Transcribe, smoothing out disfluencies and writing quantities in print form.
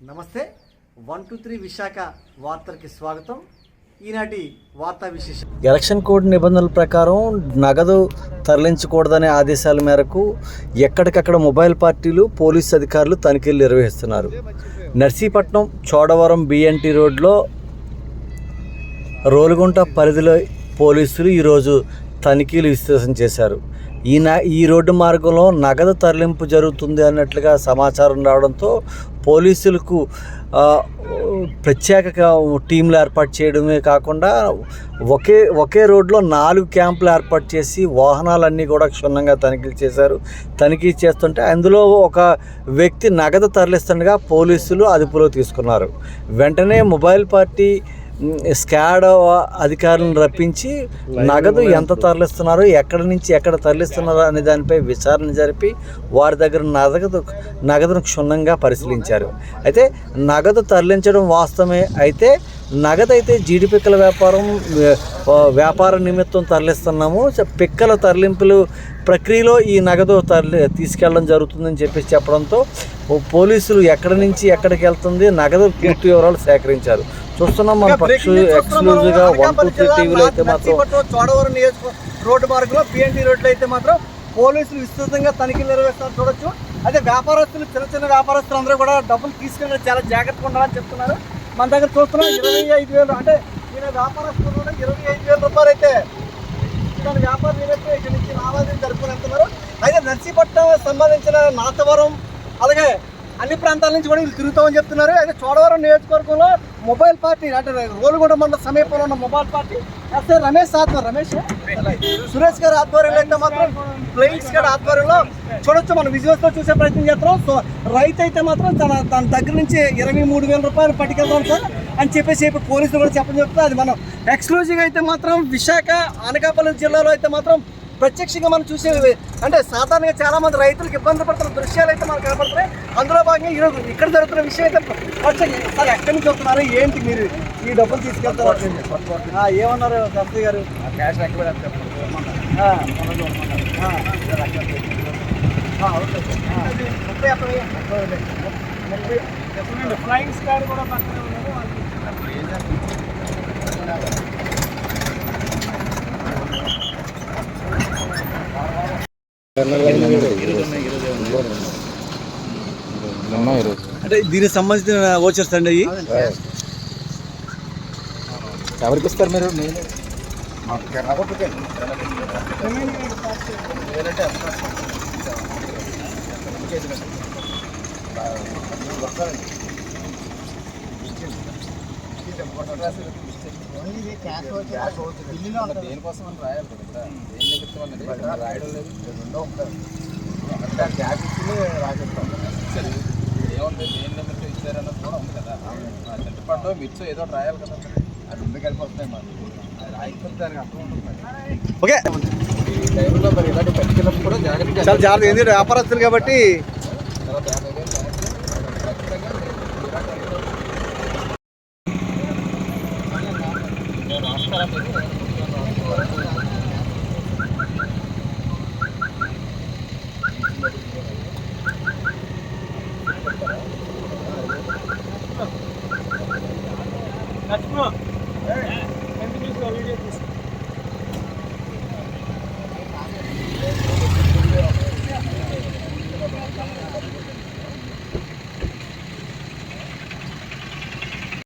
నమస్తే 123 విశాఖ వార్తలకి స్వాగతం. ఈనాటి వార్తా విశేషం. ఎలక్షన్ కోడ్ నిబంధనల ప్రకారం నగదు తరలించకూడదనే ఆదేశాల మేరకు ఎక్కడికక్కడ మొబైల్ పార్టీలు పోలీసు అధికారులు తనిఖీలు నిర్వహిస్తున్నారు. నర్సీపట్నం చోడవరం బిఎన్టీ రోడ్లో రోలుగుంట పరిధిలో పోలీసులు ఈరోజు తనిఖీలు విస్తృతం చేశారు. ఈ రోడ్డు మార్గంలో నగదు తరలింపు జరుగుతుంది అన్నట్లుగా సమాచారం రావడంతో పోలీసులకు ప్రత్యేక టీంలు ఏర్పాటు చేయడమే కాకుండా ఒకే రోడ్లో 4 క్యాంపులు ఏర్పాటు చేసి వాహనాలన్నీ కూడా క్షుణ్ణంగా తనిఖీలు చేశారు. తనిఖీ చేస్తుంటే అందులో ఒక వ్యక్తి నగదు తరలిస్తుండగా పోలీసులు అదుపులో తీసుకున్నారు. వెంటనే మొబైల్ పార్టీ స్కాడ్ అధికారులను రప్పించి నగదు ఎంత తరలిస్తున్నారో ఎక్కడి నుంచి ఎక్కడ తరలిస్తున్నారో అనే దానిపై విచారణ జరిపి వారి దగ్గర నగదును క్షుణ్ణంగా పరిశీలించారు. అయితే నగదు తరలించడం వాస్తవమే. అయితే నగదు అయితే జీడి పిక్కల వ్యాపార నిమిత్తం తరలిస్తున్నాము. పిక్కల తరలింపులు ప్రక్రియలో ఈ నగదు తీసుకెళ్ళడం జరుగుతుందని చెప్పడంతో పోలీసులు ఎక్కడి నుంచి ఎక్కడికి వెళ్తుంది నగదు పూర్తి వివరాలు సేకరించారు. చూస్తున్నాం మన ఎక్స్క్లూజివ్గా 123 టీవీలో అయితే మాత్రం చోడవరం రోడ్డు మార్గంలో బిఎన్టీ రోడ్లో అయితే మాత్రం పోలీసులు విస్తృతంగా తనిఖీలు నిర్వహిస్తారు చూడొచ్చు. అయితే వ్యాపారస్తులు చిన్న వ్యాపారస్తులు అందరూ కూడా డబ్బులు తీసుకెళ్ళి చాలా జాగ్రత్తగా ఉండాలని చెప్తున్నారు. మన దగ్గర చూస్తున్నాం 25,000 అంటే ఈయన వ్యాపారస్తులు కూడా 25,000 రూపాయలు అయితే తన వ్యాపార నిమిత్తం ఇక్కడి నుంచి లావాదేవీలు జరుపుకుని వెళ్తున్నారు. అయితే నర్సీపట్నం సంబంధించిన నాతవరం అలాగే అన్ని ప్రాంతాల నుంచి కూడా వీళ్ళు తిరుగుతామని చెప్తున్నారు. అయితే చోడవరం నియోజకవర్గంలో మొబైల్ పార్టీ అంటే రోలుగొండ మండల సమీపంలో ఉన్న మొబైల్ పార్టీ ఎస్ఐ సురేష్ గారి ఆధ్వర్యంలో అయితే మాత్రం ఫ్లయింగ్ స్క్వాడ్ ఆధ్వర్యంలో చూడొచ్చు. మనం విజువల్స్లో చూసే ప్రయత్నం చేస్తున్నాం. సో రైతు అయితే మాత్రం తన దగ్గర నుంచి 23,000 రూపాయలు పట్టుకెళ్తాం సార్ అని చెప్పేసి ఇప్పుడు పోలీసులు కూడా చెప్పడం చెప్తున్నారు. అది మనం ఎక్స్క్లూజివ్గా అయితే మాత్రం విశాఖ అనకాపల్లి జిల్లాలో అయితే మాత్రం ప్రత్యక్షంగా మనం చూసేవి అంటే సాధారణంగా చాలా మంది రైతులకు ఇబ్బంది పడుతున్న దృశ్యాలు అయితే మనకు కనపడుతున్నాయి. అందులో భాగంగా ఈరోజు ఇక్కడ జరుగుతున్న విషయం అయితే సార్ ఎక్కడి నుంచి వస్తున్నారు, ఏంటి మీరు ఈ డబ్బులు తీసుకెళ్తారు ఏమన్నారు శాస్త్రి గారు? ఫ్లయింగ్ స్క్వాడ్ కూడా పక్కనే ఉన్నారు. అంటే దీనికి సంబంధించిన ఓచర్స్ అండి అవి ఎవరికి ఇస్తారు మీరు? దేనికోసం అని రాయాలి కదా, ఏం చెప్తామన్నది రాయడం లేదు. రెండో ఉంటారు క్యాష్ ఇచ్చి రాసిస్తాం. ఏముంది దేని నిమిత్తం ఇచ్చారన్నది కూడా ఉంది కదా. చెట్టుపండు మిర్చి ఏదో రాయాలి కదా, అది ముందుకు వెళ్ళిపోతున్నాయి. మరి అది రాయిపోతే దానికి అర్థం ఉంటుంది. ఓకే ఈ టైంలో మరి ఇలాంటి పట్టుకెళ్ళినప్పుడు కూడా జాగ్రత్త ఎందుకంటే వ్యాపారస్తులు కాబట్టి తర్వాత 50,000 ఖచ్చితంగా లక్ష్మణ్